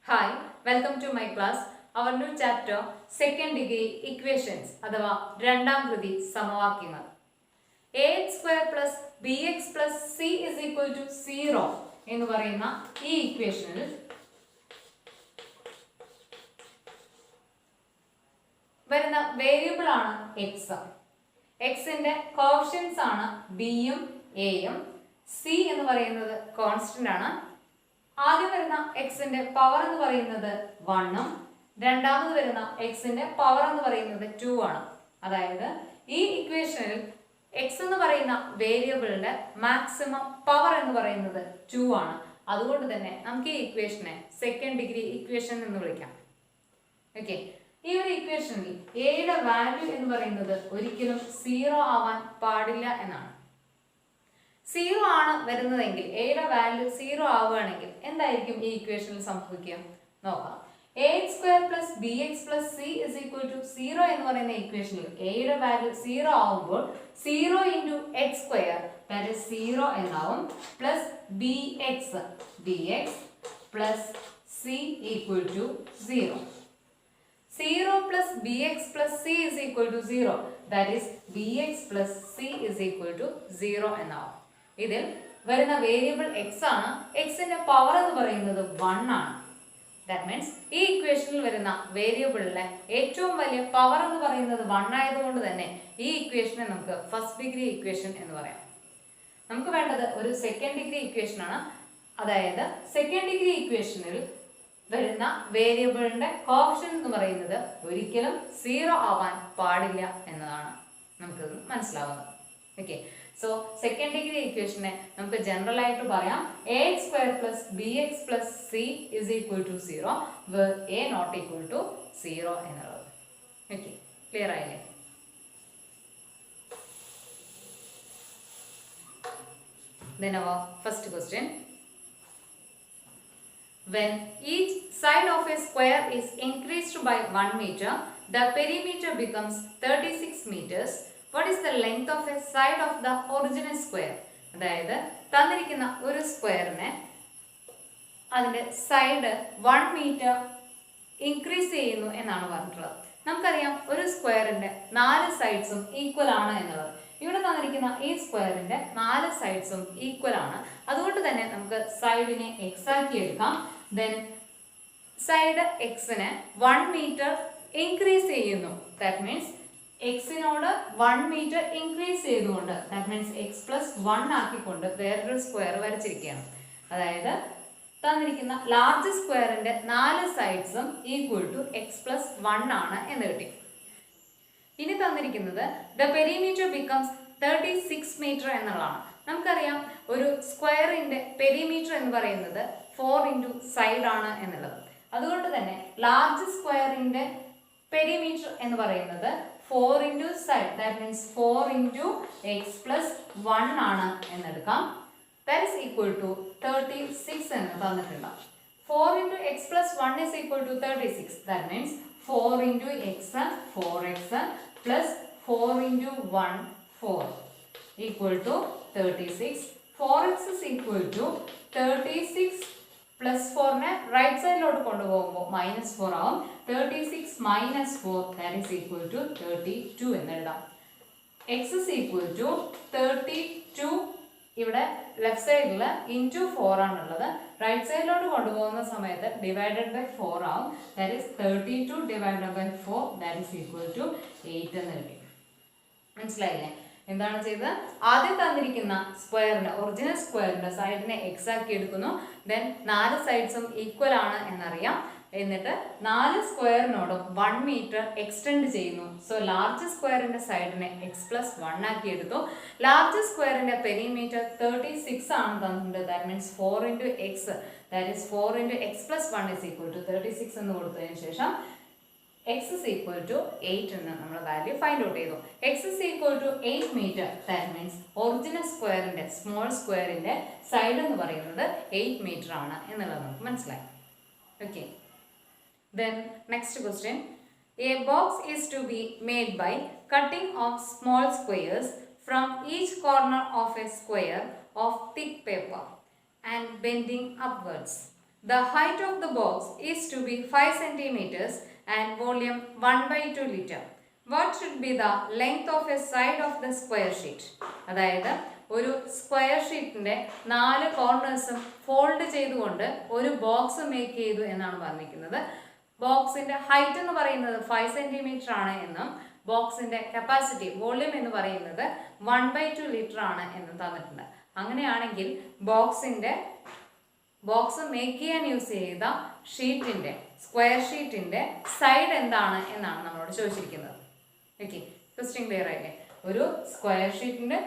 Hi, welcome to my class. Our new chapter, second degree equations, അഥവാ രണ്ടാം കൃതി സമവാക്യങ്ങൾ. ax square plus bx plus c is equal to 0 എന്ന് പറയുന്ന ഈ ഇക്വേഷനിൽ വരുന്ന വേരിയബിൾ ആണ് x. xന്റെ കോഎഫിഷ്യന്റ്സ് ആണ് b യും a യും. c എന്ന് പറയുന്നത് കോൺസ്റ്റന്റ് ആണ്. ആദ്യം വരുന്ന എക്സിന്റെ പവർ എന്ന് പറയുന്നത് 1 ഉം രണ്ടാമത് വരുന്ന എക്സിന്റെ പവർ എന്ന് പറയുന്നത് 2 ആണ്. അതായത് ഈ ഇക്വേഷനിൽ എക്സ് എന്ന് പറയുന്ന വേരിയബിളിന്റെ മാക്സിമം പവർ എന്ന് പറയുന്നത് 2 ആണ്. അതുകൊണ്ട് തന്നെ നമുക്ക് ഈ ഇക്വേഷനെ സെക്കൻഡ് ഡിഗ്രി ഇക്വേഷൻ എന്ന് വിളിക്കാം. ഓക്കെ, ഈ ഒരു ഇക്വേഷനിൽ എയുടെ വാല്യൂ എന്ന് പറയുന്നത് ഒരിക്കലും 0 ആവാൻ പാടില്ല എന്നാണ്. 0 ആണ് വരുന്നതെങ്കിൽ എയുടെ വാല്യൂ 0 ആവുകയാണെങ്കിൽ എന്തായിരിക്കും ഈ ഇക്വേഷനിൽ സംഭവിക്കുക നോക്കാം. ax square plus bx plus c is equal to 0 എന്ന് പറയുന്ന ഇക്വേഷനിൽ എയുടെ വാല്യൂ 0 ആവുമ്പോൾ 0 into x square that is 0 എന്നാവും plus bx plus c equal to 0. 0 plus bx plus c is equal to 0 that is bx plus c is equal to 0 എന്നാവും. ഇതിൽ വരുന്ന variable x ആണ്. എക്സിന്റെ പവർ എന്ന് പറയുന്നത് 1 ആണ്. ദാറ്റ് മീൻസ് ഈ ഇക്വേഷനിൽ വരുന്ന വേരിയബിളിലെ ഏറ്റവും വലിയ പവർ എന്ന് പറയുന്നത് 1 ആയതുകൊണ്ട് തന്നെ ഈ ഇക്വേഷനെ നമുക്ക് ഫസ്റ്റ് ഡിഗ്രി ഇക്വേഷൻ എന്ന് പറയാം. നമുക്ക് വേണ്ടത് ഒരു സെക്കൻഡ് ഡിഗ്രി ഇക്വേഷൻ ആണ്. അതായത് സെക്കൻഡ് ഡിഗ്രി ഇക്വേഷനിൽ വരുന്ന വേരിയബിളിന്റെ കോഎഫിഷ്യന്റ് എന്ന് പറയുന്നത് ഒരിക്കലും 0 ആവാൻ പാടില്ല എന്നതാണ് നമുക്ക് മനസ്സിലാവുന്നത്. ഓക്കെ, സോ സെക്കൻഡ് ഡിഗ്രി ഇക്വേഷനെ നമുക്ക് ജനറൽ ആയിട്ട് പറയാം ax square plus bx plus c is equal to 0 where a not equal to 0 എന്നുള്ളത്. ഓക്കെ, ക്ലിയർ ആയില്ലേ? Then our first question. When each side of a square is increased by 1 meter, the perimeter becomes 36 meters. What is the length of a side of the original square? അതായത് തന്നിരിക്കുന്ന ഒരു സ്ക്വയറിനെ അതിൻ്റെ side 1 metre increase ചെയ്യുന്നു എന്നാണ് പറഞ്ഞിട്ടുള്ളത്. നമുക്കറിയാം ഒരു സ്ക്വയറിൻ്റെ 4 സൈഡ്സും ഈക്വൽ ആണ് എന്നുള്ളത്. ഇവിടെ തന്നിരിക്കുന്ന ഈ സ്ക്വയറിൻ്റെ 4 സൈഡ്സും ഈക്വൽ ആണ്. അതുകൊണ്ട് തന്നെ നമുക്ക് സൈഡിനെ എക്സ് ആക്കി എടുക്കാം. ദെൻ സൈഡ് എക്സിനെ 1 മീറ്റർ ഇൻക്രീസ് ചെയ്യുന്നു. ദാറ്റ് മീൻസ് എക്സിനോട് 1 മീറ്റർ ഇൻക്രീസ് ചെയ്തുകൊണ്ട് ദാറ്റ് മീൻസ് എക്സ് പ്ലസ് 1 ആക്കിക്കൊണ്ട് വേറൊരു സ്ക്വയർ വരച്ചിരിക്കുകയാണ്. അതായത് തന്നിരിക്കുന്ന ലാർജ് സ്ക്വയറിന്റെ 4 സൈഡ്സും ഈക്വൽ ടു എക്സ് പ്ലസ് 1 ആണ് എന്ന് കിട്ടി. ഇനി തന്നിരിക്കുന്നത് ദ പെരിമീറ്റർ ബിക്കംസ് 36 മീറ്റർ എന്നുള്ളതാണ്. നമുക്കറിയാം ഒരു സ്ക്വയറിന്റെ പെരിമീറ്റർ എന്ന് പറയുന്നത് 4 ഇൻറ്റു സൈഡ് ആണ് എന്നുള്ളത്. അതുകൊണ്ട് തന്നെ ലാർജ് സ്ക്വയറിന്റെ പെരിമീറ്റർ എന്ന് പറയുന്നത് 4 into side that means 4 into x plus 1 ആണ് എന്നെടുക്കാം. ദാറ്റ് ഈസ് ഈക്വൽ ടു 36 എന്ന് തന്നിട്ടുണ്ട്. 4 into x plus 1 is equal to 36. That means 4 into x 4x plus 4 into 1 4 equal to 36. 4x is equal to 36 plus 4നെ right സൈഡിലോട്ട് കൊണ്ടുപോകുമ്പോൾ -4 ആവും. 36 minus 4 that is equal to 32 എന്ന് എഴുതാം. എക്സ് ഇസ് ഈക്വൽ ടു 32 ഇവിടെ left സൈഡിൽ into 4 ആണുള്ളത്. Right സൈഡിലോട്ട് കൊണ്ടുപോകുന്ന സമയത്ത് ഡിവൈഡഡ് ബൈ 4 ആവും. That is 32 divided by 4 that is equal to 8 എന്ന് കിട്ടി. മനസ്സിലായില്ലേ? എന്താണ് ചെയ്തത്? ആദ്യം തന്നിരിക്കുന്ന സ്ക്വയറിന്റെ ഒറിജിനൽ സ്ക്വയറിന്റെ സൈഡിനെ എക്സ് ആക്കി എടുക്കുന്നു. ദെൻ 4 സൈഡ്സും ഈക്വൽ ആണ് എന്നറിയാം. എന്നിട്ട് 4 സ്ക്വയറിനോടും 1 മീറ്റർ എക്സ്റ്റെൻഡ് ചെയ്യുന്നു. സോ ലാർജ് സ്ക്വയറിന്റെ സൈഡിനെ എക്സ് പ്ലസ് 1 ആക്കി എടുത്തു. ലാർജ് സ്ക്വയറിന്റെ പെരിമീറ്റർ 36 ആണ് തന്നിട്ടുണ്ട്. That means 4 into x that is 4 into x plus 1 is equal to 36 എന്ന് കൊടുത്തതിന് ശേഷം x is equal to 8 എന്ന് നമ്മൾ വാല്യൂ ഫൈൻഡ് ഔട്ട് ചെയ്തു. x is equal to 8 metre that means original സ്ക്വയറിന്റെ സ്മോൾ സ്ക്വയറിന്റെ സൈഡ് എന്ന് പറയുന്നത് 8 മീറ്റർ ആണ് എന്നുള്ളത് നമുക്ക് മനസ്സിലായി. Okay, then next question. A box is to be made by cutting of small squares from each corner of a square of thick paper and bending upwards. The height of the box is to be 5 centimeters and volume 1/2 liter. What should be the length of a side of the square sheet? അതായത് ഒരു square ഷീറ്റിന്റെ 4 കോർണേഴ്സും fold ചെയ്തുകൊണ്ട് ഒരു box make ചെയ്തു എന്നാണ് പറഞ്ഞിരിക്കുന്നത്. ബോക്സിന്റെ height എന്ന് പറയുന്നത് 5 സെന്റിമീറ്റർ ആണ് എന്നും ബോക്സിന്റെ കപ്പാസിറ്റി വോള്യൂം എന്ന് പറയുന്നത് 1/2 ലിറ്റർ ആണ് എന്നും തന്നിട്ടുണ്ട്. അങ്ങനെയാണെങ്കിൽ ബോക്സ് മേക്ക് ചെയ്യാൻ യൂസ് ചെയ്ത ഷീറ്റിന്റെ സ്ക്വയർ ഷീറ്റിന്റെ സൈഡ് എന്താണ് എന്നാണ് നമ്മളോട് ചോദിച്ചിരിക്കുന്നത്. ഓക്കെ, ക്വസ്റ്റ്യൻ ക്ലിയർ ആയില്ലേ? ഒരു സ്ക്വയർ ഷീറ്റിന്റെ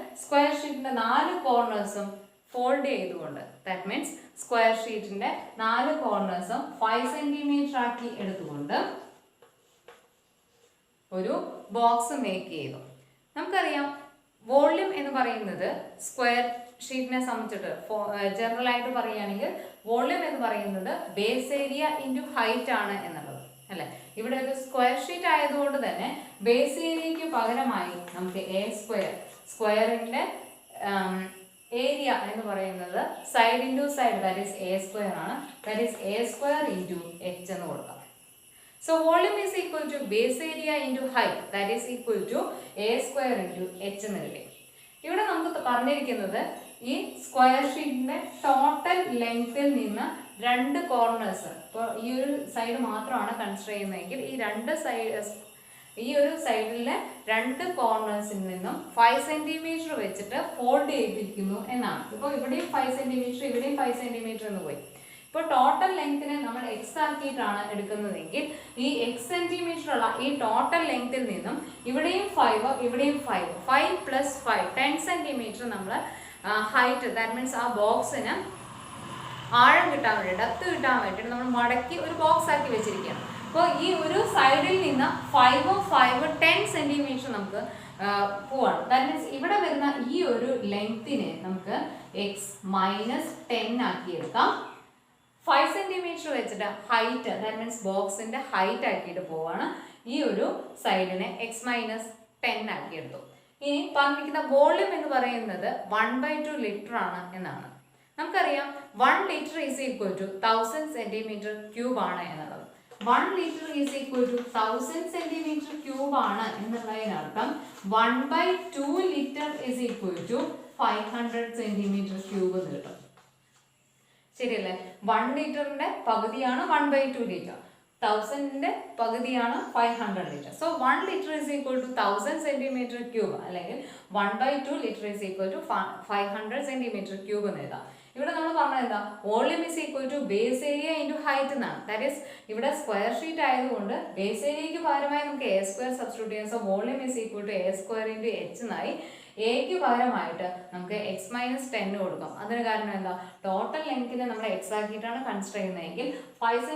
4 കോർണേഴ്സും ഫോൾഡ് ചെയ്തുകൊണ്ട്, ദാറ്റ് മീൻസ് സ്ക്വയർ ഷീറ്റിന്റെ 4 കോർണേഴ്സും 5 സെന്റിമീറ്റർ ആക്കി എടുത്തുകൊണ്ട് ഒരു ബോക്സ് മേക്ക് ചെയ്തു. നമുക്കറിയാം വോള്യൂം എന്ന് പറയുന്നത് സ്ക്വയർ ഷീറ്റിനെ സംബന്ധിച്ചിട്ട് ജനറൽ ആയിട്ട് പറയുകയാണെങ്കിൽ വോള്യൂം എന്ന് പറയുന്നത് ബേസ് ഏരിയ ഇൻറ്റു ഹൈറ്റ് ആണ് എന്നുള്ളത് അല്ലെ. ഇവിടെ ഒരു സ്ക്വയർ ഷീറ്റ് ആയതുകൊണ്ട് തന്നെ ബേസ് ഏരിയയ്ക്ക് പകരമായി നമുക്ക് സ്ക്വയറിന്റെ ഏരിയ എന്ന് പറയുന്നത് side into side, that is a square ആണ്. That is a square into h എന്ന് കൊടുക്കാം. So volume is equal to base area into height, that is equal to a square into h എന്ന് കിട്ടി. ഇവിടെ നമുക്ക് പറഞ്ഞിരിക്കുന്നത് ഈ സ്ക്വയർ ഷീറ്റിന്റെ ടോട്ടൽ ലെങ്ത്തിൽ നിന്ന് 2 കോർണേഴ്സ്, ഇപ്പോൾ ഈ ഒരു സൈഡ് മാത്രമാണ് കൺസിഡർ ചെയ്യുന്നതെങ്കിൽ ഈ ഒരു സൈഡിലെ 2 കോർണേഴ്സിൽ നിന്നും 5 സെന്റിമീറ്റർ വെച്ചിട്ട് ഫോൾഡ് ചെയ്തിരിക്കുന്നു എന്നാണ്. ഇപ്പോൾ ഇവിടെയും 5 സെന്റിമീറ്റർ ഇവിടെയും 5 സെന്റിമീറ്റർ എന്ന് പോയി. ഇപ്പോൾ ടോട്ടൽ ലെങ്തിനെ നമ്മൾ എക്സ് ആക്കിയിട്ടാണ് എടുക്കുന്നതെങ്കിൽ ഈ എക്സ് സെന്റിമീറ്റർ ഉള്ള ഈ ടോട്ടൽ ലെങ്ത്തിൽ നിന്നും ഇവിടെയും 5 ഇവിടെയും 5 പ്ലസ് 5 10 സെന്റിമീറ്റർ നമ്മൾ ഹൈറ്റ്, ദാറ്റ് മീൻസ് ആ ബോക്സിന് ആഴം കിട്ടാൻ വേണ്ടി, ഡെപ്ത് കിട്ടാൻ വേണ്ടിയിട്ട് നമ്മൾ മടക്കി ഒരു ബോക്സ് ആക്കി വെച്ചിരിക്കുകയാണ്. അപ്പോൾ ഈ ഒരു സൈഡിൽ നിന്ന് 10 സെന്റിമീറ്റർ നമുക്ക് പോവാണ്. ദാറ്റ് മീൻസ് ഇവിടെ വരുന്ന ഈ ഒരു ലെങ്തിനെ നമുക്ക് എക്സ് മൈനസ് 10 ആക്കി എടുക്കാം. 5 സെന്റിമീറ്റർ വെച്ചിട്ട് ഹൈറ്റ്, ദാറ്റ് മീൻസ് ബോക്സിന്റെ ഹൈറ്റ് ആക്കിയിട്ട് പോവാണ്. ഈ ഒരു സൈഡിനെ എക്സ് മൈനസ് 10 ആക്കി എടുത്തു. ഇനി പറഞ്ഞിരിക്കുന്ന വോള്യൂം എന്ന് പറയുന്നത് 1/2 ലിറ്റർ ആണ് എന്നാണ്. നമുക്കറിയാം 1 litre is equal to 1000 centimetre cube ആണ് എന്നുള്ളത്. 1 litre is equal to 1000 centimetre cube ആണ് എന്നുള്ളതിനർത്ഥം 1/2 litre is equal to 500 centimetre cube എന്ന് കിട്ടും. ശരിയല്ലേ? 1 ലിറ്ററിന്റെ പകുതിയാണ് 1/2 ലിറ്റർ, 1000ന്റെ പകുതിയാണ് 500 litre. So 1 litre is equal to 1000 centimetre cube, അല്ലെങ്കിൽ 1/2 litre is equal to 500 centimetre cube എന്ന് എഴുതാം. ഇവിടെ നമ്മൾ പറഞ്ഞത് എന്താ? Volume is equal to base area into height എന്നാണ്. ദാറ്റ് ഈസ് ഇവിടെ സ്ക്വയർ ഷീറ്റ് ആയതുകൊണ്ട് ബേസ് ഏരിയയ്ക്ക് പകരമായി നമുക്ക് എ സ്ക്വയർ സബ്സ്റ്റിറ്റ്യൂട്ട് ചെയ്യാം. So volume is equal to a square into h എന്നായി. എക്ക് പകരമായിട്ട് നമുക്ക് എക്സ് മൈനസ് 10 കൊടുക്കാം. അതിന് കാരണം എന്താ? ടോട്ടൽ ലെങ്തിനെ നമ്മൾ എക്സ് ആക്കിയിട്ടാണ് കൺസിഡർ ചെയ്യുന്നതെങ്കിൽ 5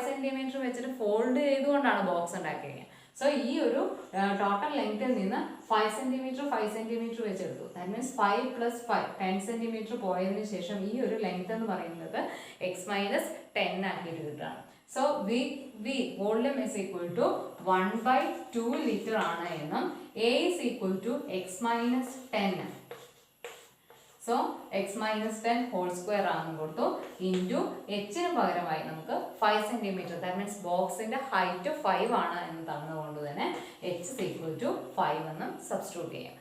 സെന്റിമീറ്റർ വെച്ചിട്ട് ഫോൾഡ് ചെയ്തുകൊണ്ടാണ് ബോക്സ് ഉണ്ടാക്കിയത്. സോ ഈ ഒരു ടോട്ടൽ ലെങ്തിൽ നിന്ന് 5 സെന്റിമീറ്റർ വെച്ചെടുത്തു. ദാറ്റ് മീൻസ് 5 പ്ലസ് 5 10 സെന്റിമീറ്റർ പോയതിനു ശേഷം ഈ ഒരു ലെങ്ത് എന്ന് പറയുന്നത് എക്സ് മൈനസ് 10 ആക്കിയിട്ട് കിട്ടുകയാണ്. So volume is equal to 1/2 litre ആണ് എന്നും A is equal to x minus 10. So x minus 10 whole square ആണെന്ന് കൊടുത്തു ഇൻറ്റു എച്ചിന് പകരമായി നമുക്ക് 5 സെന്റിമീറ്റർ, ദാറ്റ് മീൻസ് ബോക്സിന്റെ ഹൈറ്റ് 5 ആണ് എന്ന് തന്നതുകൊണ്ട് തന്നെ h is equal to 5 എന്നും സബ്സ്റ്റിറ്റ്യൂട്ട് ചെയ്യാം.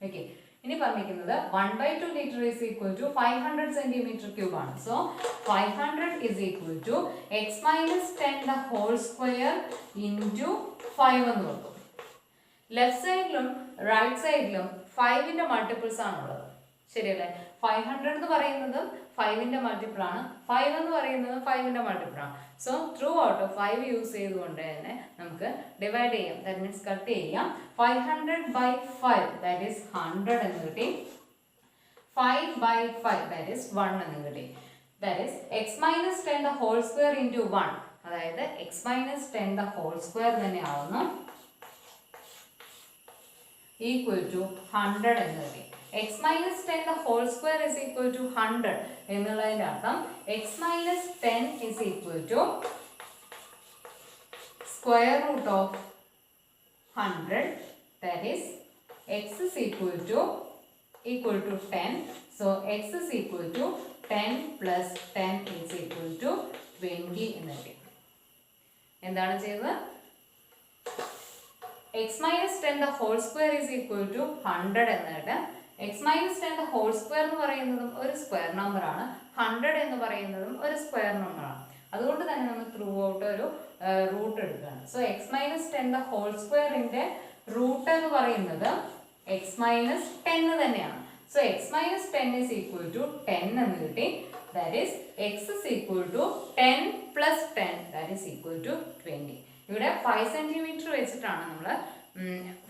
ഓക്കെ, ഇനി പറഞ്ഞിരിക്കുന്നത് 1/2 litre is equal to 500 centimetre cube ആണ്. So 500 is equal to x minus 10 the whole square into 5 എന്ന് കൊടുത്തു. ലെഫ്റ്റ് സൈഡിലും റൈറ്റ് സൈഡിലും 5ന്റെ മൾട്ടിപ്പിൾസ് ആണുള്ളത്. ശരിയല്ലേ? 500 എന്ന് പറയുന്നത് 5ന്റെ മൾട്ടിപ്പിൾ ആണ്, 5 എന്ന് പറയുന്നത് 5ന്റെ മൾട്ടിപ്പിൾ ആണ്. സോ ത്രൂ ഔട്ട് 5 യൂസ് ചെയ്തുകൊണ്ട് തന്നെ നമുക്ക് ഡിവൈഡ് ചെയ്യാം, ദാറ്റ് മീൻസ് കട്ട് ചെയ്യാം. 500/5 ദാറ്റ് ഈസ് 100 എന്ന് കിട്ടി. 5/5 ദാറ്റ് ഈസ് 1 എന്ന് കിട്ടി. That is x minus 10 the whole square into 1, അതായത് x minus 10 the whole square തന്നെ ആവുന്നു equal to 100 എന്ന് കിട്ടി. x minus 10 the whole square is equal to 100 എന്നുള്ളതിന്റെ അർത്ഥം x minus 10 is equal to square root of 100, that is x is equal to 10. So x is equal to 10 plus 10 is equal to 20 എന്ന് കിട്ടി. എന്താണ് ചെയ്തത്? x minus 10 the whole square is equal to 100 എന്നിട്ട് x minus 10 the whole square എന്ന് പറയുന്നതും ഒരു square number ആണ്, 100 എന്ന് പറയുന്നതും ഒരു സ്ക്വയർ നമ്പർ ആണ്. അതുകൊണ്ട് തന്നെ നമ്മൾ ത്രൂ ഔട്ട് ഒരു റൂട്ട് എടുക്കുകയാണ്. So x minus 10 the whole squareന്റെ റൂട്ട് എന്ന് പറയുന്നത് x minus 10 തന്നെയാണ്. So x minus 10 is equal to 10 എന്ന് കിട്ടി. That is x is equal to 10 plus 10 that is equal to 20. ഇവിടെ 5 സെന്റിമീറ്റർ വെച്ചിട്ടാണ് നമ്മൾ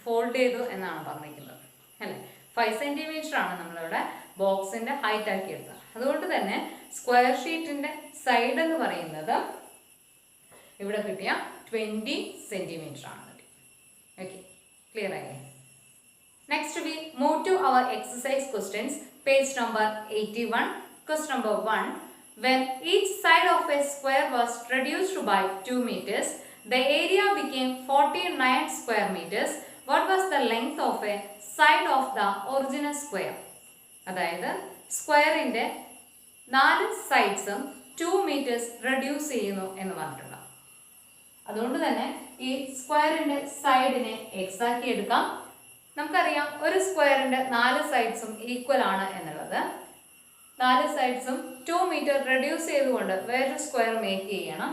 ഫോൾഡ് ചെയ്തു എന്നാണ് പറഞ്ഞിരിക്കുന്നത് അല്ലേ. 5 സെന്റിമീറ്റർ ആണ് നമ്മളിവിടെ ബോക്സിന്റെ ഹൈറ്റ് ആക്കി എടുത്തത്. അതുകൊണ്ട് തന്നെ സ്ക്വയർ ഷീറ്റിന്റെ സൈഡ് എന്ന് പറയുന്നത് ഇവിടെ കിട്ടിയ 20 സെന്റിമീറ്റർ ആണ്. ഓക്കെ, ക്ലിയർ ആയില്ലേ? Next we move to our exercise questions. Page number 81. Question number 1. When each side of a square was reduced by 2 meters, the area became 49 square meters. What was the length of a side of the original square? അതായത് സ്ക്വയറിന്റെ 4 സൈഡ്സും 2 meters reduce ചെയ്യുന്നു എന്ന് പറഞ്ഞിട്ടുണ്ട്. അതുകൊണ്ട് തന്നെ ഈ സ്ക്വയറിന്റെ സൈഡിനെ X ആക്കി എടുക്കാം. നമുക്കറിയാം ഒരു സ്ക്വയറിന്റെ 4 സൈഡ്സും ഈക്വൽ ആണ് എന്നുള്ളത്. 4 സൈഡ്സും 2 meter റെഡ്യൂസ് ചെയ്തുകൊണ്ട് വേറൊരു സ്ക്വയർ മേക്ക് ചെയ്യണം.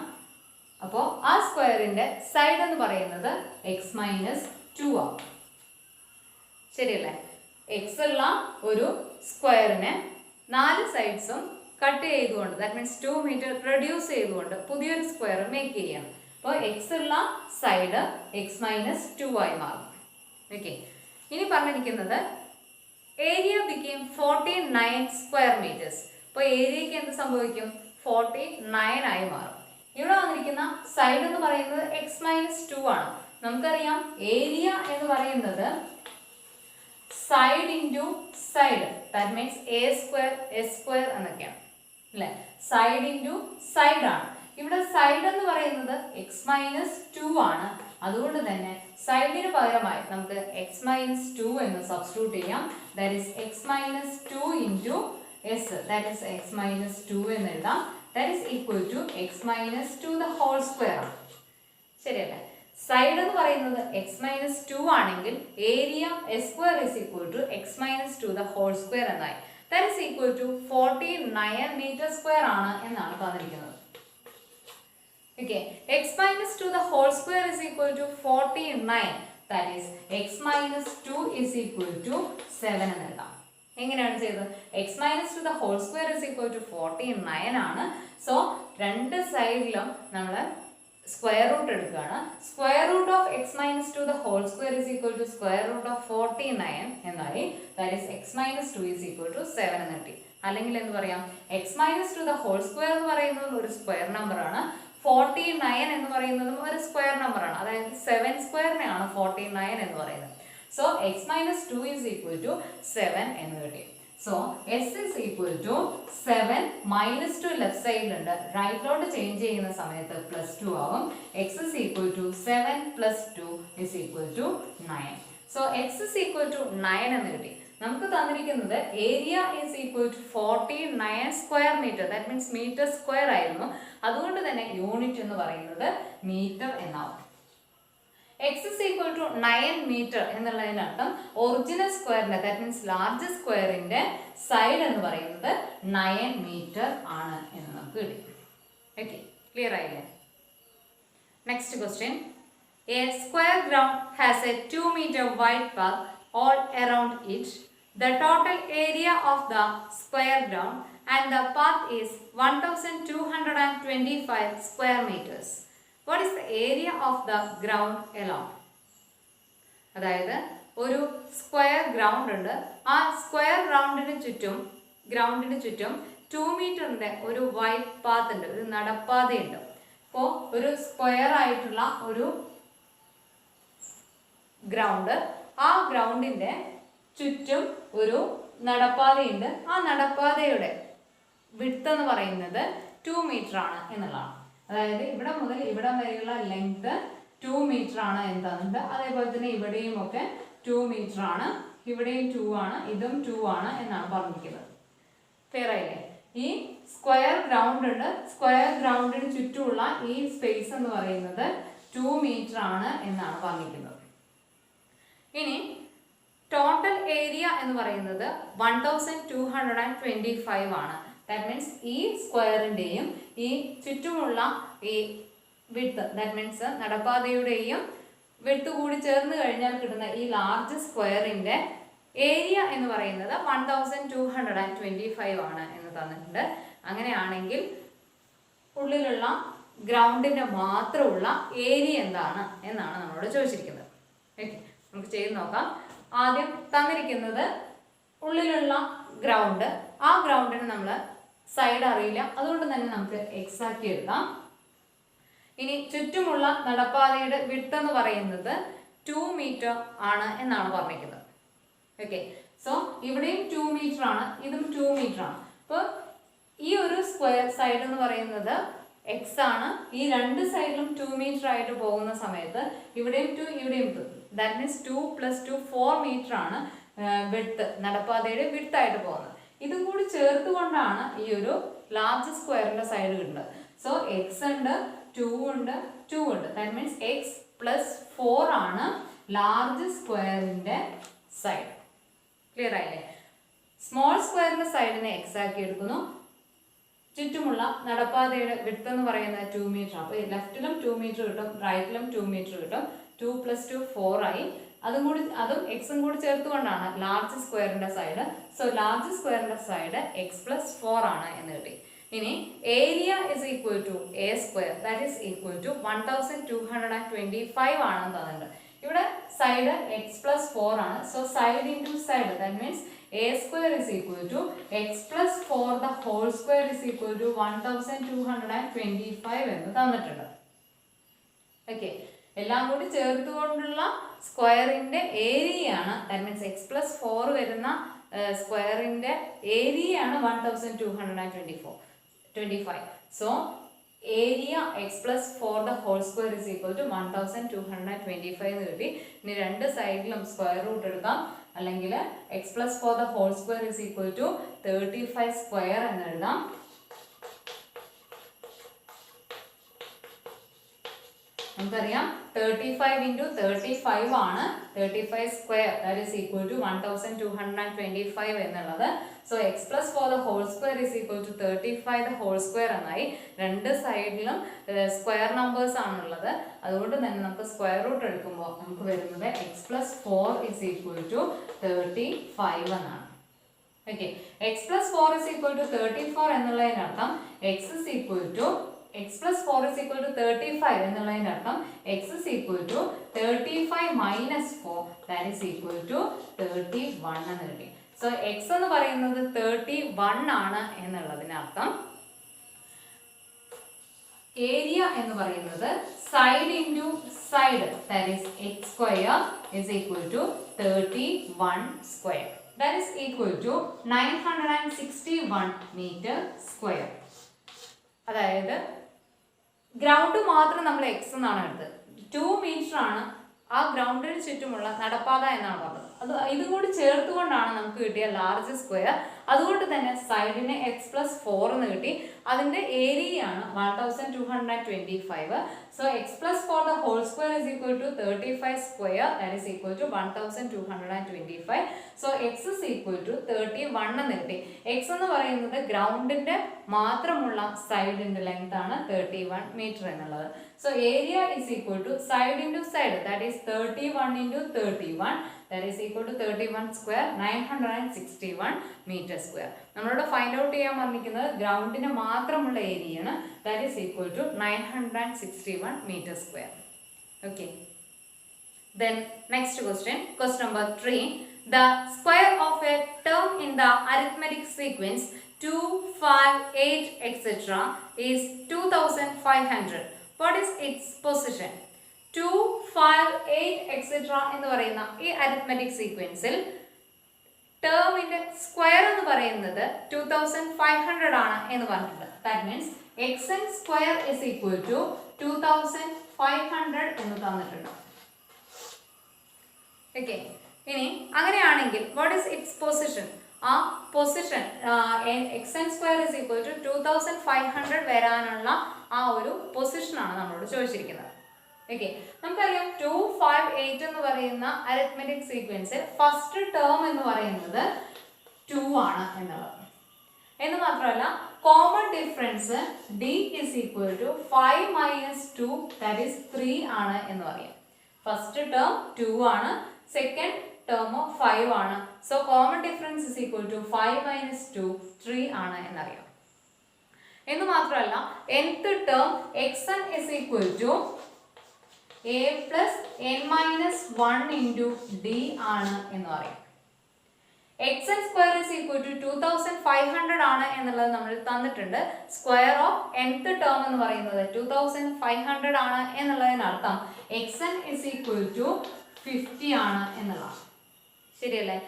അപ്പോൾ ആ സ്ക്വയറിന്റെ സൈഡ് എന്ന് പറയുന്നത് എക്സ് മൈനസ് 2 ആവും. ശരിയല്ലേ? എക്സ് ഉള്ള ഒരു സ്ക്വയറിനെ 4 സൈഡ്സും കട്ട് ചെയ്തുകൊണ്ട്, ദാറ്റ് മീൻസ് 2 meter റെഡ്യൂസ് ചെയ്തുകൊണ്ട് പുതിയൊരു സ്ക്വയർ മേക്ക് ചെയ്യണം. അപ്പോൾ എക്സ് ഉള്ള സൈഡ് എക്സ് മൈനസ് 2 ആയി മാറും. ഓക്കെ, ഇനി പറഞ്ഞിരിക്കുന്നത് ഏരിയ ബിക്കെയിം 49 സ്ക്വയർ മീറ്റേഴ്സ്. അപ്പോൾ ഏരിയക്ക് എന്ത് സംഭവിക്കും? 49 ആയി മാറും. ഇവിടെ വന്നിരിക്കുന്ന സൈഡ് എന്ന് പറയുന്നത് എക്സ് മൈനസ് 2 ആണ്. നമുക്കറിയാം ഏരിയ എന്ന് പറയുന്നത് side into side, that means A square S square എന്നൊക്കെയാണ് അല്ലേ. സൈഡ് ഇൻറ്റു സൈഡ് ആണ്. ഇവിടെ സൈഡ് എന്ന് പറയുന്നത് എക്സ് മൈനസ് 2 ആണ്. അതുകൊണ്ട് തന്നെ സൈഡിന് പകരമായി നമുക്ക് എക്സ് മൈനസ് 2 എന്ന് സബ്സ്റ്റിറ്റ്യൂട്ട് ചെയ്യാം. That is x minus 2 into s, that is x minus 2 എന്ന് എഴുതാം. That is equal to x minus 2 the whole square ആണ്. ശരിയല്ലേ? സൈഡ് എന്ന് പറയുന്നത് എക്സ് മൈനസ് 2 ആണെങ്കിൽ area s square is equal to x minus 2 the whole square എന്നായി. That is equal to 49 metre square ആണ് എന്നാണ് പറഞ്ഞിരിക്കുന്നത്. Okay, x minus 2 the whole square is equal to 49. That is x minus 2 is equal to 7 എന്ന് എഴുതാം. എങ്ങനെയാണ് ചെയ്തത്? x minus 2 the whole square is equal to 49 ആണ്. So രണ്ട് സൈഡിലും നമ്മൾ സ്ക്വയർ റൂട്ട് എടുക്കുകയാണ്. Square root of x minus 2 the whole square is equal to square root of 49 എന്നായി. That is x minus 2 is equal to 7 എന്ന് കിട്ടി. അല്ലെങ്കിൽ എന്ത് പറയാം? x minus 2 the whole square എന്ന് പറയുന്നത് ഒരു സ്ക്വയർ നമ്പർ ആണ്. 49 എന്ന് പറയുന്നതും ഒരു സ്ക്വയർ നമ്പർ ആണ്. അതായത് 7 സ്ക്വയറിനെയാണ് 49 എന്ന് പറയുന്നത്. So x minus 2 is equal to 7 എന്ന് കിട്ടി. So s is equal to 7 minus 2 left സൈഡിലുണ്ട്, റൈറ്റിലോട്ട് ചേഞ്ച് ചെയ്യുന്ന സമയത്ത് +2 ആവും. x is equal to 7 + 2 is equal to 9. So x is equal to 9 എന്ന് കിട്ടി. നമുക്ക് തന്നിരിക്കുന്നത് area is equal to 49 square metre, that means metre square ആയിരുന്നു. അതുകൊണ്ട് തന്നെ യൂണിറ്റ് എന്ന് പറയുന്നത് മീറ്റർ എന്നാവും. X is equal to 9 metre എന്നുള്ളതിനർത്ഥം ഒറിജിനൽ സ്ക്വയറിന്റെ, ദാറ്റ് മീൻസ് ലാർജ് സ്ക്വയറിന്റെ സൈഡ് എന്ന് പറയുന്നത് 9 മീറ്റർ ആണ് എന്ന് നമുക്ക് കിട്ടി. ഓക്കെ, ക്ലിയർ ആയില്ലേ? Next question. A square ground has a 2 meter wide path all around it. The total area of the square ground and the path is 1225 square meters. What is the area of the ground along? അതായത് ഒരു square ground ഉണ്ട്. ആ square ഗ്രൗണ്ടിന് ചുറ്റും 2 മീറ്ററിന്റെ ഒരു wide path ഉണ്ട്, ഒരു നടപ്പാതയുണ്ട്. അപ്പോൾ ഒരു സ്ക്വയർ ആയിട്ടുള്ള ഒരു ഗ്രൗണ്ട്, ആ ഗ്രൗണ്ടിന്റെ ചുറ്റും ഒരു നടപ്പാതയുണ്ട്. ആ നടപ്പാതയുടെ വിഡ്ത്ത് എന്ന് പറയുന്നത് 2 മീറ്റർ ആണ് എന്നുള്ളതാണ്. അതായത് ഇവിടെ മുതൽ ഇവിടെ വരെയുള്ള ലെങ്ത് 2 മീറ്റർ ആണ് എന്ന് തന്നിട്ടുണ്ട്. അതേപോലെ തന്നെ ഇവിടെയും ഒക്കെ 2 മീറ്റർ ആണ്, ഇവിടെയും 2 ആണ്, ഇതും 2 ആണ് എന്നാണ് പറഞ്ഞിരിക്കുന്നത്. ക്ലിയർ ആയില്ലേ? ഈ സ്ക്വയർ ഗ്രൗണ്ട് ഉണ്ട്, സ്ക്വയർ ഗ്രൗണ്ടിന് ചുറ്റുമുള്ള ഈ സ്പേസ് എന്ന് പറയുന്നത് 2 മീറ്റർ ആണ് എന്നാണ് പറഞ്ഞിരിക്കുന്നത്. ഇനി ടോട്ടൽ ഏരിയ എന്ന് പറയുന്നത് 1225 ആണ്. ദാറ്റ് മീൻസ് ഈ സ്ക്വയറിൻ്റെയും ഈ ചുറ്റുമുള്ള ഈ വിഡ്ത്ത്, ദാറ്റ് മീൻസ് നടപ്പാതയുടെയും വിഡ്ത്ത് കൂടി ചേർന്ന് കഴിഞ്ഞാൽ കിട്ടുന്ന ഈ ലാർജ് സ്ക്വയറിൻ്റെ ഏരിയ എന്ന് പറയുന്നത് 1225 ആണ് എന്ന് തന്നിട്ടുണ്ട്. അങ്ങനെയാണെങ്കിൽ ഉള്ളിലുള്ള ഗ്രൗണ്ടിൻ്റെ മാത്രമുള്ള ഏരിയ എന്താണ് എന്നാണ് നമ്മളോട് ചോദിച്ചിരിക്കുന്നത്. ഓക്കെ, നമുക്ക് ചെയ്ത് നോക്കാം. ആദ്യം തന്നിരിക്കുന്നത് ഉള്ളിലുള്ള ഗ്രൗണ്ട്, ആ ഗ്രൗണ്ടിന് നമ്മൾ സൈഡ് അറിയില്ല, അതുകൊണ്ട് തന്നെ നമുക്ക് എക്സാക്റ്റ് എടുക്കാം. ഇനി ചുറ്റുമുള്ള നടപ്പാതയുടെ വിഡ്ത്ത് എന്ന് പറയുന്നത് 2 മീറ്റർ ആണ് എന്നാണ് പറഞ്ഞിരിക്കുന്നത്. ഓക്കെ, സോ ഇവിടെയും 2 മീറ്റർ ആണ്, ഇതും 2 മീറ്റർ ആണ്. അപ്പോൾ ഈ ഒരു സ്ക്വയർ സൈഡ് എന്ന് പറയുന്നത് എക്സ് ആണ്. ഈ രണ്ട് സൈഡിലും 2 മീറ്റർ ആയിട്ട് പോകുന്ന സമയത്ത് ഇവിടെയും 2 ഇവിടെയും 2, ദാറ്റ് മീൻസ് 2 + 2 4 മീറ്റർ ആണ് വിഡ്ത്ത്, നടപ്പാതയുടെ വിഡ്ത്ത് ആയിട്ട് പോകുന്നത്. ഇതും കൂടി ചേർത്തുകൊണ്ടാണ് ഈ ഒരു ലാർജ് സ്ക്വയറിന്റെ സൈഡ് കിട്ടുന്നത്. സോ എക്സ് ഉണ്ട്, 2 ഉണ്ട്, 2 ഉണ്ട്, ദാറ്റ് മീൻസ് എക്സ് + 4 ആണ് ലാർജ് സ്ക്വയറിന്റെ സൈഡ്. ക്ലിയർ ആയില്ലേ? സ്മോൾ സ്ക്വയറിന്റെ സൈഡിനെ എക്സ് ആക്കി എടുക്കുന്നു. ചുറ്റുമുള്ള നടപ്പാതയുടെ വിഡ്ത്ത് എന്ന് പറയുന്നത് 2 മീറ്റർ. അപ്പോൾ ലെഫ്റ്റിലും 2 മീറ്റർ കിട്ടും, റൈറ്റിലും 2 മീറ്റർ കിട്ടും. 2 + 2 4 ആയി. അതും എക്സും കൂടി ചേർത്തുകൊണ്ടാണ് ലാർജ് സ്ക്വയറിന്റെ സൈഡ്. സോ ലാർജ് സ്ക്വയറിന്റെ സൈഡ് എക്സ് + 4 ആണ് എന്ന് കിട്ടി. ഇനി area is equal to a square, that is equal to 1225 ആണെന്ന് തന്നിട്ടുണ്ട്. ഇവിടെ സൈഡ് എക്സ് + 4 ആണ്. So side into side, that means a square is equal to x + 4 the whole square is equal to 1225 എന്ന് തന്നിട്ടുണ്ട്. ഓക്കെ, എല്ലാം കൂടി ചേർത്തുകൊണ്ടുള്ള സ്ക്വയറിന്റെ ഏരിയയാണ്, ദാറ്റ് മീൻസ് എക്സ് + 4 വരുന്ന സ്ക്വയറിന്റെ ഏരിയയാണ് 1225. So area X + 4 the whole square is equal to 1225 എന്ന് കിട്ടി. ഇനി രണ്ട് സൈഡിലും സ്ക്വയർ റൂട്ട് എടുക്കാം, അല്ലെങ്കിൽ x + 4 the whole square is equal to 35 square എന്ന് എഴുതാം. നമുക്കറിയാം 35 × 35 ആണ് 35 square, that is equal to 1225 എന്നുള്ളത്. സോ x + 4 the whole square is equal to 35 the whole square എന്നായി. രണ്ട് സൈഡിലും സ്ക്വയർ നമ്പേഴ്സ് ആണുള്ളത്, അതുകൊണ്ട് തന്നെ നമുക്ക് സ്ക്വയർ റൂട്ട് എടുക്കുമ്പോൾ നമുക്ക് വരുന്നത് എക്സ് + 4 is equal to 35 എന്നാണ്. Okay, x + 4 is equal to 34 എന്നുള്ളതിനർത്ഥം എക്സ് + 4 is equal to 35 എന്നുള്ളതിനർത്ഥം x is equal to 35 - 4, that is equal to 31 എന്ന് കിട്ടി. സോ എക്സ് എന്ന് പറയുന്നത് 31 ആണ് എന്നുള്ളതിനർത്ഥം ഏരിയ എന്ന് പറയുന്നത് side into side, that is x square is equal to 31 square, that is equal to 961 metre square. അതായത് ground മാത്രം നമ്മൾ എക്സ് എന്നാണ് എടുത്തത്, 2 മീറ്റർ ആണ് ആ ഗ്രൗണ്ടിന് ചുറ്റുമുള്ള നടപ്പാത എന്നാണ് പറഞ്ഞത്. ഇതും കൂടി ചേർത്തുകൊണ്ടാണ് നമുക്ക് കിട്ടിയ ലാർജ് സ്ക്വയർ. അതുകൊണ്ട് തന്നെ സൈഡിന് എക്സ് + 4 എന്ന് കിട്ടി. അതിന്റെ ഏരിയയാണ് 1225. So x + 4 the whole square is equal to 35 square, that is equal to 1225. So X is equal to 31 എന്ന് കിട്ടി. എക്സ് എന്ന് പറയുന്നത് ഗ്രൗണ്ടിന്റെ മാത്രമുള്ള സൈഡിന്റെ ലെങ്ത് ആണ് 31 മീറ്റർ എന്നുള്ളത്. So area is equal to side into side, that is 31 × 31, that is equal to 31 square, 961 meter square. നമ്മളോട് find out ചെയ്യാൻ പറഞ്ഞിരിക്കുന്നത് ഗ്രൗണ്ടിന് മാത്രമുള്ള ഏരിയയാണ്, that is equal to 961 meter square. Okay. Then next question number 3. The square of a term in the arithmetic sequence 2, 5, 8, etc. is 2500. What is its position? 2, 5, 8, etc. എന്ന് പറയുന്ന ഈ arithmetic സീക്വൻസിൽ ടേമിന്റെ square എന്ന് പറയുന്നത് 2500 ആണ് എന്ന് പറഞ്ഞിട്ടുണ്ട്. That means xn square is equal to 2500 എന്ന് തന്നിട്ടുണ്ട്. ഓക്കെ, ഇനി അങ്ങനെയാണെങ്കിൽ വാട്ട് ഈസ് ഇറ്റ്സ് പൊസിഷൻ? ആ position xn² is equal to 2500 വരാനുള്ള ആ ഒരു പൊസിഷനാണ് നമ്മളോട് ചോദിച്ചിരിക്കുന്നത്. ഓക്കെ, നമുക്കറിയാം 258 എന്ന് പറയുന്ന അരിത്മെറ്റിക് സീക്വൻസിൽ ഫസ്റ്റ് ടേം എന്ന് പറയുന്നത് 2 ആണ് എന്നുള്ളത്. എന്ന് മാത്രമല്ല common difference d is equal to 5 minus 2 that is 3 ആണ് എന്ന് പറയാം. ഫസ്റ്റ് ടേം 2 ആണ്, സെക്കൻഡ് ടേം 5 ആണ്. So common difference is equal to 5 minus 2 3 ആണ് എന്നറിയാം. എന്ന് മാത്രമല്ല nth term xn is equal to a plus n minus 1 into d ആണ് എന്ന് പറയാം. xn² is equal to 2500 ആണ് എന്നുള്ളത് നമ്മൾ തന്നിട്ടുണ്ട്. സ്ക്വയർ ഓഫ് nth ടേം എന്ന് പറയുന്നത് 2500 ആണ് എന്നുള്ളതിനർത്ഥം xn is equal to 50 ആണ് എന്നുള്ളതാണ്. ശരിയല്ലേ?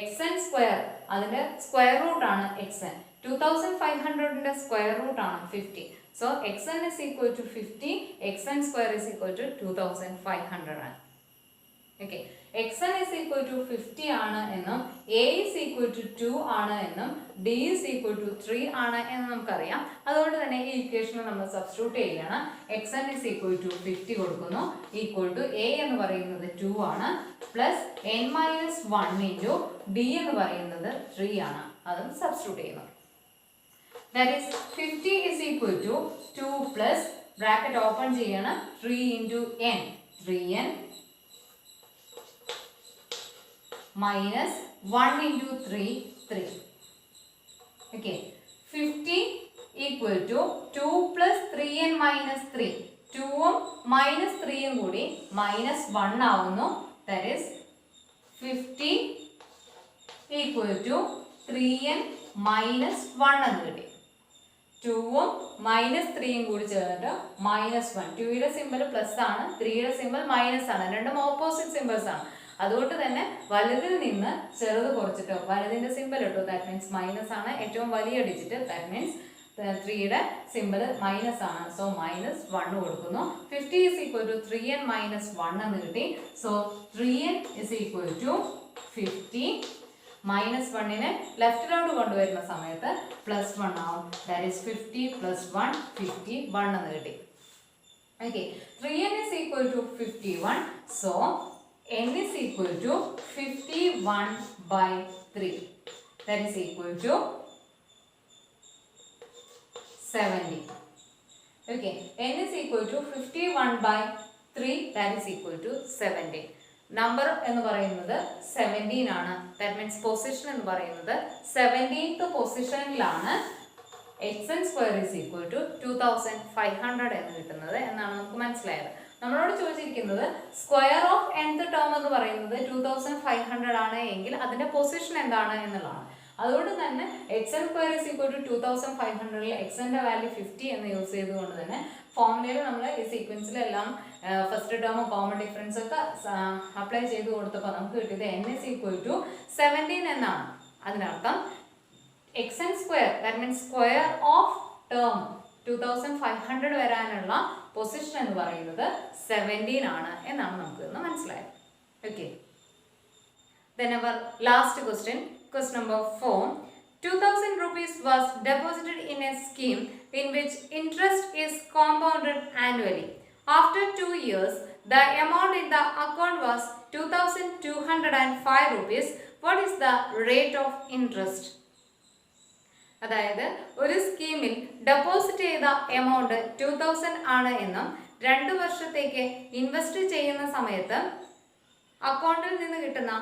xn² അതിന്റെ സ്ക്വയർ റൂട്ട് ആണ് xn. 2500ന്റെ സ്ക്വയർ റൂട്ട് ആണ് 50. So xn is equal to 50, xn² is equal to 2500 ആണ്. Okay, xn is equal to 50 ആണ് എന്നും a is equal to 2 ആണ് എന്നും d is equal to 3 ആണ് എന്ന് നമുക്കറിയാം. അതുകൊണ്ട് തന്നെ ഈ ഇക്വേഷനിൽ നമ്മൾ സബ്സ്റ്റിറ്റ്യൂട്ട് ചെയ്യുകയാണ്. xn is equal to 50 കൊടുക്കുന്നു, ഈക്വൽ ടു a എന്ന് പറയുന്നത് 2 ആണ്, plus n minus 1 into d എന്ന് പറയുന്നത് 3 ആണ്. അതും സബ്സ്റ്റിറ്റ്യൂട്ട് ചെയ്യുന്നു. That is 50 is equal to 2 plus bracket open ചെയ്യണം 3 into n, 3n minus 1 into 3, 3. Okay, 50 equal to 2 plus 3n minus 3. 2 minus 3 കൂടി minus 1 ആവുന്നു. That is 50 equal to 3n minus 1 എന്ന് കിട്ടി. 2 minus 3 കൂടി ചേർന്നിട്ട് minus 1. 2യുടെ സിമ്പിൾ പ്ലസ് ആണ്, 3യുടെ symbol minus ആണ്. രണ്ടും ഓപ്പോസിറ്റ് സിമ്പിൾസ് ആണ്. അതുകൊണ്ട് തന്നെ വലുതിൽ നിന്ന് ചെറുത് കുറച്ചിട്ടോ, വലുതിന്റെ സിമ്പിൾ ഇട്ടോ, ദാറ്റ് മീൻസ് മൈനസ് ആണ് ഏറ്റവും വലിയ ഡിജിറ്റ്. ദാറ്റ് മീൻസ് 3യുടെ സിമ്പിൾ മൈനസ് ആണ്. സോ മൈനസ് 1 കൊടുക്കുന്നു. 50 is equal to 3n minus 1 എന്ന് കിട്ടി. So 3n is equal to 50. Minus 1നെ ലെഫ്റ്റിലോട്ട് കൊണ്ടുവരുന്ന സമയത്ത് പ്ലസ് 1 ആവും. ദാറ്റ് ഈസ് 50 പ്ലസ് 1 51 എന്ന് കിട്ടി. Okay, 3n is equal to 51. So n is equal to 51 by 3. That is equal to 70. Okay, n is equal to 51 by 3. That is equal to 70. Number എന്ന് പറയുന്നത് 17 ആണ്. ദാറ്റ് മീൻസ് പൊസിഷൻ എന്ന് പറയുന്നത് 17th പൊസിഷനിലാണ് xn² is equal to 2500 എന്ന് കിട്ടുന്നത് എന്നാണ് നമുക്ക് മനസ്സിലായത്. നമ്മളോട് ചോദിച്ചിരിക്കുന്നത് സ്ക്വയർ ഓഫ് nth ടേം എന്ന് പറയുന്നത് 2500 ആണ് എങ്കിൽ അതിന്റെ പൊസിഷൻ എന്താണ് എന്നുള്ളതാണ്. അതുകൊണ്ട് തന്നെ xn² is equal to 2500 ൽ xന്റെ വാല്യൂ 50 എന്ന് യൂസ് ചെയ്തുകൊണ്ട് തന്നെ ഫോർമുലയിൽ നമ്മൾ ഈ സീക്വൻസിലെല്ലാം ഫസ്റ്റ് ടേം കോമൺ ഡിഫറൻസ് ഒക്കെ അപ്ലൈ ചെയ്ത് കൊടുത്തപ്പോൾ നമുക്ക് കിട്ടിയത് n is equal to 17 എന്നാണ്. അതിനർത്ഥം xn² that means square of term 2500 വരാനുള്ള പൊസിഷൻ എന്ന് പറയുന്നത് 17 ആണ് എന്നാണ് നമുക്ക് ഇന്ന് മനസ്സിലായത്. Okay, then our last question, question number 4. 2000 rupees was deposited in a scheme in which interest is compounded annually. After 2 years, the amount in the account was 2205 rupees. What is the rate of interest? അതായത് ഒരു സ്കീമിൽ deposit ചെയ്ത amount 2000 ആണ് എന്നും 2 വർഷത്തേക്ക് invest ചെയ്യുന്ന സമയത്ത് അക്കൗണ്ടിൽ നിന്ന് കിട്ടുന്ന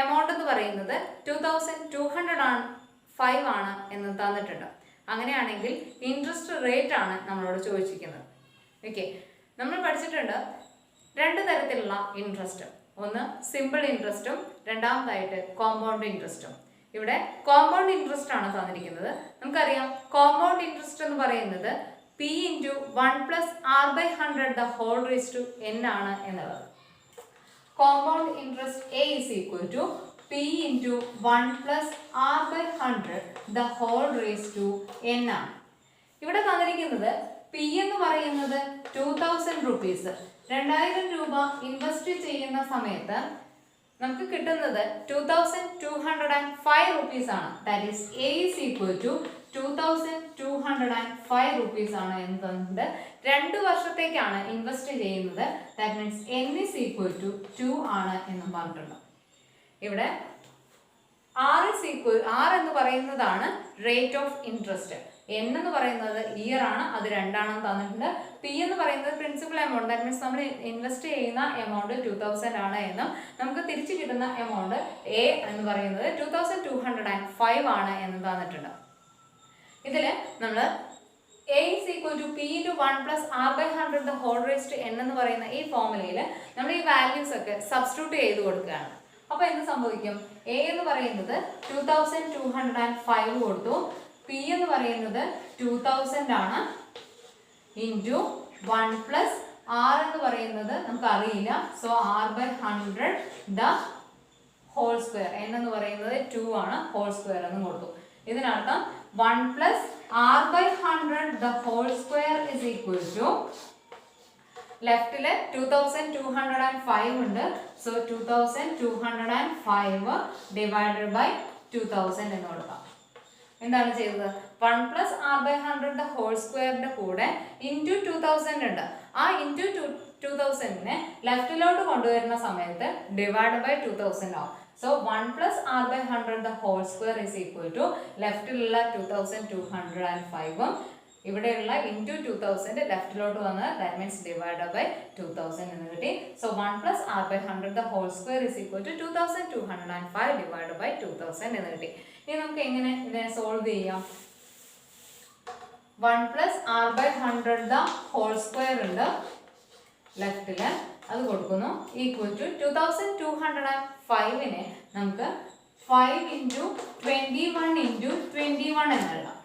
എമൗണ്ട് എന്ന് പറയുന്നത് 2205 ആണ് എന്ന് തന്നിട്ടുണ്ട്. അങ്ങനെയാണെങ്കിൽ ഇൻട്രസ്റ്റ് റേറ്റ് ആണ് നമ്മളോട് ചോദിച്ചിരിക്കുന്നത്. ഓക്കെ, നമ്മൾ പഠിച്ചിട്ടുണ്ട് 2 തരത്തിലുള്ള ഇൻട്രസ്റ്റ്. ഒന്ന് സിമ്പിൾ ഇൻട്രസ്റ്റും രണ്ടാമതായിട്ട് കോമ്പൗണ്ട് ഇൻട്രസ്റ്റും. ഇവിടെ കോമ്പൗണ്ട് ഇൻട്രസ്റ്റ് ആണ് തന്നിരിക്കുന്നത്. നമുക്കറിയാം കോമ്പൗണ്ട് ഇൻട്രസ്റ്റ് എന്ന് പറയുന്നത് p into 1 plus r by 100 the whole raised to n ആണ് എന്നുള്ളത്. Compound interest A is equal to p into 1 plus r by 100 the whole raised to n ആണ്. ഇവിടെ തന്നിരിക്കുന്നത് p എന്ന് പറയുന്നത് 2000 rupees 2000 രൂപ ഇൻവെസ്റ്റ് ചെയ്യുന്ന സമയത്ത് നമുക്ക് കിട്ടുന്നത് 2205 റുപ്പീസ് ആണ്. That is a is equal to 2205 rupees ആണ് എന്ന് തന്നിട്ട് 2 വർഷത്തേക്കാണ് ഇൻവെസ്റ്റ് ചെയ്യുന്നത്. That means n is equal to 2 ആണ് എന്ന് പറഞ്ഞിട്ടുണ്ട്. ഇവിടെ R എന്ന് പറയുന്നതാണ് റേറ്റ് ഓഫ് ഇൻട്രസ്റ്റ്, n എന്ന് പറയുന്നത് ഇയർ ആണ്, അത് 2 ആണെന്ന് തന്നിട്ടുണ്ട്. P എന്ന് പറയുന്നത് പ്രിൻസിപ്പൽ എമൗണ്ട്, ദാറ്റ് മീൻസ് നമ്മൾ ഇൻവെസ്റ്റ് ചെയ്യുന്ന എമൗണ്ട് 2000 ആണ് എന്നും നമുക്ക് തിരിച്ചു കിട്ടുന്ന എമൗണ്ട് A എന്ന് പറയുന്നത് 2205 ആണ് എന്ന് തന്നിട്ടുണ്ട്. ഇതിൽ നമ്മൾ A is equal to P into 1 plus R by 100 the whole raised to n എന്ന് പറയുന്ന ഈ ഫോർമുലയിൽ നമ്മൾ ഈ വാല്യൂസ് ഒക്കെ സബ്സ്റ്റിറ്റ്യൂട്ട് ചെയ്ത് കൊടുക്കുകയാണ്. അപ്പോൾ എന്ത് സംഭവിക്കും? A എന്ന് പറയുന്നത് 2205 കൊടുത്തു, P എന്ന് പറയുന്നത് 2000 ആണ്, ഇൻറ്റു 1 പ്ലസ് R എന്ന് പറയുന്നത് നമുക്ക് അറിയില്ല, so R by 100 the whole square, n എന്ന് പറയുന്നത് 2 ആണ്, ഹോൾ സ്ക്വയർ എന്ന് കൊടുത്തു. ഇതിനർത്ഥം 1 plus R by 100 the whole square is equal to ലെഫ്റ്റില് 2205 ഉണ്ട്, സോ 2205 ഡിവൈഡഡ് ബൈ 2000 എന്ന് കൊടുക്കാം. എന്താണ് ചെയ്തത്? 1 plus R by 100 the whole സ്ക്വയറിന്റെ കൂടെ ഇൻറ്റു 2000 ഉണ്ട്. ആ ഇൻറ്റു 2000നെ ലെഫ്റ്റിലോട്ട് കൊണ്ടുവരുന്ന സമയത്ത് ഡിവൈഡ് ബൈ 2000 ആവും. So 1 plus R by 100 the whole square is equal to ലെഫ്റ്റിലുള്ള 2205 ഇവിടെയുള്ള ഇൻറ്റു 2000 ലെഫ്റ്റിലോട്ട് വന്ന് ദാറ്റ് മീൻസ് ഡിവൈഡ് ബൈ 2000 എന്ന് കിട്ടി. So 1 plus R by 100 the whole square is equal to 2205 divide by 2000 എന്ന് കിട്ടി. ഇനി നമുക്ക് എങ്ങനെ ഇതിനെ സോൾവ് ചെയ്യാം? 1 plus R by 100 the whole square ഉണ്ട് ലെഫ്റ്റില്, അത് കൊടുക്കുന്നു, ഈക്വൽ ടു 2205നെ നമുക്ക് 5 ഇൻറ്റു 21 ഇൻറ്റു 21 എന്നെഴുതാം.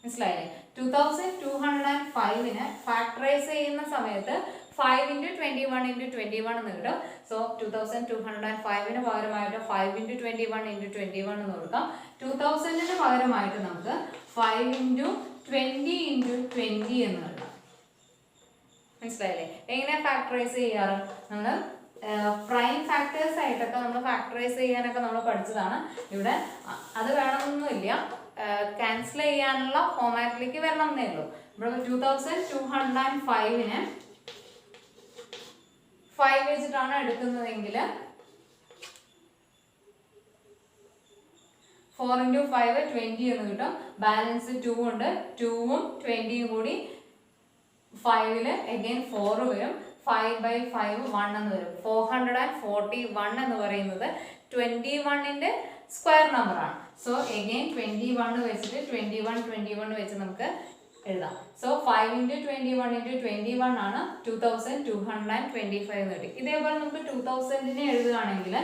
മനസ്സിലായില്ലേ? 2205നെ ഫാക്ടറൈസ് ചെയ്യുന്ന സമയത്ത് 5 ഇൻറ്റു 21 ഇൻറ്റു 21 എന്ന് കിട്ടും. സോ 2205ന് പകരമായിട്ട് 5 ഇൻറ്റു 21 ഇൻറ്റു 21 എന്ന് കൊടുക്കാം. 2000ന് പകരമായിട്ട് നമുക്ക് 5 ഇൻറ്റു 20 ഇൻറ്റു 20 എന്ന് കിട്ടാം. മനസ്സിലായില്ലേ? എങ്ങനെ ഫാക്ടറൈസ് ചെയ്യാറ്? നമ്മൾ പ്രൈം ഫാക്ടേഴ്സ് ആയിട്ടൊക്കെ നമ്മൾ ഫാക്ടറൈസ് ചെയ്യാനൊക്കെ നമ്മൾ പഠിച്ചതാണ്. ഇവിടെ അത് വേണമെന്നൊന്നുമില്ല, ക്യാൻസൽ ചെയ്യാനുള്ള ഫോമാറ്റിലേക്ക് വരണം എന്നേ ഉള്ളൂ. ഇവിടെ 2205നെ 5 വെച്ചിട്ടാണ് എടുക്കുന്നതെങ്കിൽ 4 ഇൻറ്റു 5 20 എന്ന് കിട്ടും. ബാലൻസ് 2 ഉണ്ട്, 2ഉം 20യും കൂടി 5ല് അഗൈൻ 4 വരും. 5 by 5 1 എന്ന് വരും. 441 എന്ന് പറയുന്നത് 21ന്റെ സ്ക്വയർ നമ്പർ ആണ്. സോ അഗൈൻ 21 വെച്ചിട്ട് 21 വെച്ച് നമുക്ക് എഴുതാം. സോ 5 ഇൻറ്റു 21 ഇൻറ്റു 21 ആണ് 2225 എന്ന് കിട്ടി. ഇതേപോലെ നമുക്ക് 2000നെ എഴുതുകയാണെങ്കിൽ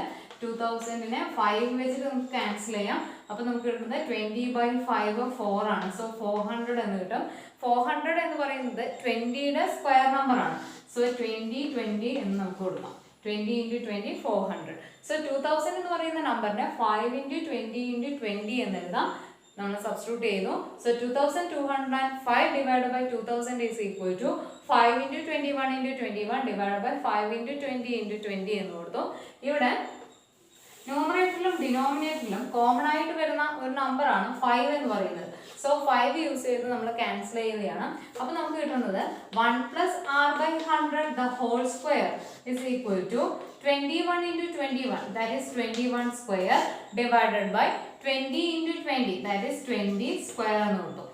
2000നെ 5 വെച്ചിട്ട് നമുക്ക് ക്യാൻസൽ ചെയ്യാം. അപ്പോൾ നമുക്ക് കിട്ടുന്നത് 20 by 5 4 ആണ്. സോ 400 എന്ന് കിട്ടും. 400 എന്ന് പറയുന്നത് 20യുടെ സ്ക്വയർ നമ്പർ ആണ്. സോ 20 എന്ന് നമുക്ക് കൊടുക്കാം. 20 ഇൻറ്റു 20 400. സോ 2000 എന്ന് പറയുന്ന നമ്പറിനെ 5 ഇൻറ്റു 20 ഇൻറ്റു 20 എന്ന് എഴുതാം. നമ്മൾ സബ്സ്റ്റിറ്റ്യൂട്ട് ചെയ്തു. So 2205 divide by 2000 is equal to 5 into 21 into 21 divide by 5 into 20 into 20 എന്ന് കൊടുത്തു. ഇവിടെ ന്യൂമറേറ്ററിലും ഡിനോമിനേറ്ററിലും കോമൺ ആയിട്ട് വരുന്ന ഒരു നമ്പറാണ് 5 എന്ന് പറയുന്നത്. സോ 5 യൂസ് ചെയ്ത് നമ്മൾ ക്യാൻസൽ ചെയ്യുകയാണ്. അപ്പോൾ നമുക്ക് കിട്ടുന്നത് 1 plus R by 100 the whole square is equal to 21 into 21 that is 21 square divided by 20 into 20 that is 20 square എന്ന് കിട്ടും.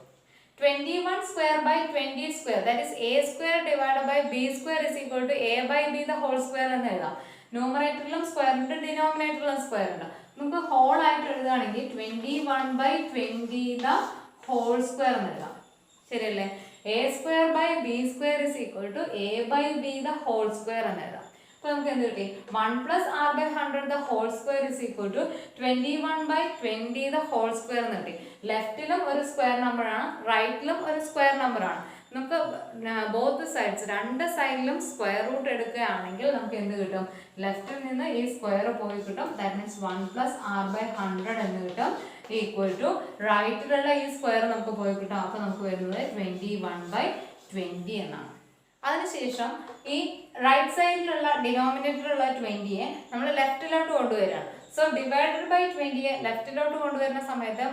21 square by 20 square that is a square divided by b square is equal to a by b the whole square എന്ന് എഴുതാം. ന്യൂമറേറ്ററിലും square ഉണ്ട്, ഡിനോമിനേറ്ററിലും square ഉണ്ട്. നമുക്ക് whole ആയിട്ട് എഴുതുകയാണെങ്കിൽ 21 by 20 the whole square എന്ന് എഴുതാം. ശരിയല്ലേ? a square by b square is equal to a by b the whole square എന്ന് എഴുതാം. അപ്പോൾ നമുക്ക് എന്ത് കിട്ടി? 1 plus R by 100 the whole square is equal to 21 by 20 the whole square എന്ന് കിട്ടി. ലെഫ്റ്റിലും ഒരു സ്ക്വയർ നമ്പറാണ്, റൈറ്റിലും ഒരു സ്ക്വയർ നമ്പറാണ്. നമുക്ക് ബോത്ത് സൈഡ്സ് രണ്ട് സൈഡിലും സ്ക്വയർ റൂട്ട് എടുക്കുകയാണെങ്കിൽ നമുക്ക് എന്ത് കിട്ടും? ലെഫ്റ്റിൽ നിന്ന് ഈ സ്ക്വയർ പോയി കിട്ടും. That means 1 plus R by 100 എന്ന് കിട്ടും, ഈക്വൽ ടു റൈറ്റിലുള്ള ഈ സ്ക്വയർ നമുക്ക് പോയി കിട്ടും. അപ്പോൾ നമുക്ക് വരുന്നത് 21 by 20 എന്നാണ്. അതിനുശേഷം ഈ റൈറ്റ് സൈഡിലുള്ള ഡിനോമിനേറ്ററിലുള്ള 20യെ നമ്മൾ ലെഫ്റ്റിലോട്ട് കൊണ്ടുവരികയാണ്. സോ ഡിവൈഡഡ് ബൈ 20യെ ലെഫ്റ്റിലോട്ട് കൊണ്ടുവരുന്ന സമയത്ത്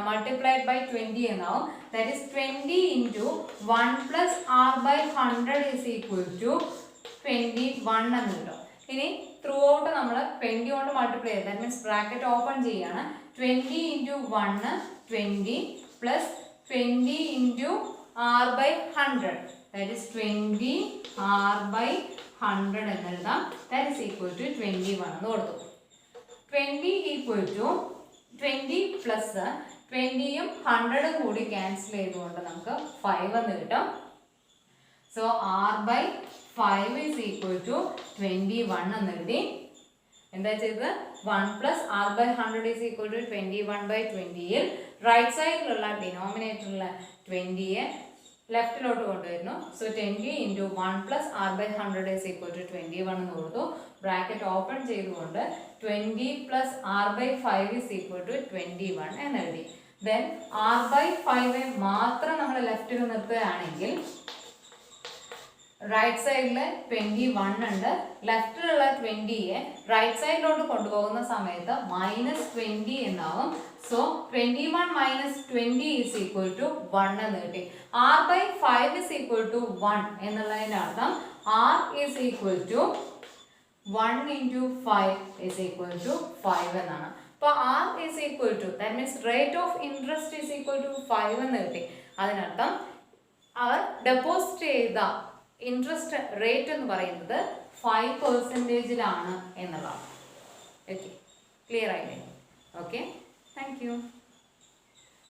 മൾട്ടിപ്ലൈഡ് ബൈ 20 എന്നാവും. That is 20 into 1 plus R by 100 is equal to 21 എന്ന് കിട്ടും. ഇനി ത്രൂ ഔട്ട് നമ്മൾ 20 കൊണ്ട് മൾട്ടിപ്ലൈ ചെയ്ത് ദാറ്റ് മീൻസ് ബ്രാക്കറ്റ് ഓപ്പൺ ചെയ്യാണ്. 20 into 1 20 plus 20 into R by 100 that is 20 r by 100 എന്ന് എഴുതാം. that is equal to 21 എന്ന് കൊടുത്തു. 20 equal to 20 plus 20യും 100ഉം കൂടി ക്യാൻസൽ ചെയ്തുകൊണ്ട് നമുക്ക് 5 എന്ന് കിട്ടും. so r by 5 is equal to 21 എന്ന് എഴുതി. എന്താ ചെയ്തത്? 1 plus r by 100 is equal to 21 by 20യിൽ റൈറ്റ് സൈഡിലുള്ള ഡിനോമിനേറ്ററിലുള്ള 20യെ ലെഫ്റ്റിലോട്ട് കൊണ്ടുവരുന്നു. So 20 into 1 plus R by 100 is equal to 21 എന്ന് കൊടുത്തു. ബ്രാക്കറ്റ് ഓപ്പൺ ചെയ്തുകൊണ്ട് 20 plus R by 5 is equal to 21 എന്ന് എഴുതി. ദെൻ ആർ ബൈ 5 മാത്രം നമ്മൾ ലെഫ്റ്റിൽ നിർത്തുകയാണെങ്കിൽ റൈറ്റ് സൈഡിൽ 21 ഉണ്ട്. ലെഫ്റ്റിലുള്ള 20യെ റൈറ്റ് സൈഡിലോട്ട് കൊണ്ടുപോകുന്ന സമയത്ത് -20 എന്നാവും. So 21 minus 20 is equal to 1 എന്ന് കിട്ടി. r by 5 is equal to 1 എന്നുള്ളതിൻ്റെ അർത്ഥം r is equal to 1 into 5 is equal to 5 എന്നാണ്. അപ്പോൾ r is equal to that means rate of interest is equal to 5 എന്ന് കിട്ടി. അതിനർത്ഥം അവർ ഡെപ്പോസിറ്റ് ചെയ്ത ഇൻട്രസ്റ്റ് റേറ്റ് എന്ന് പറയുന്നത് 5% എന്നുള്ളതാണ്. ഓക്കെ, ക്ലിയർ ആയില്ലേ? Okay, thank U.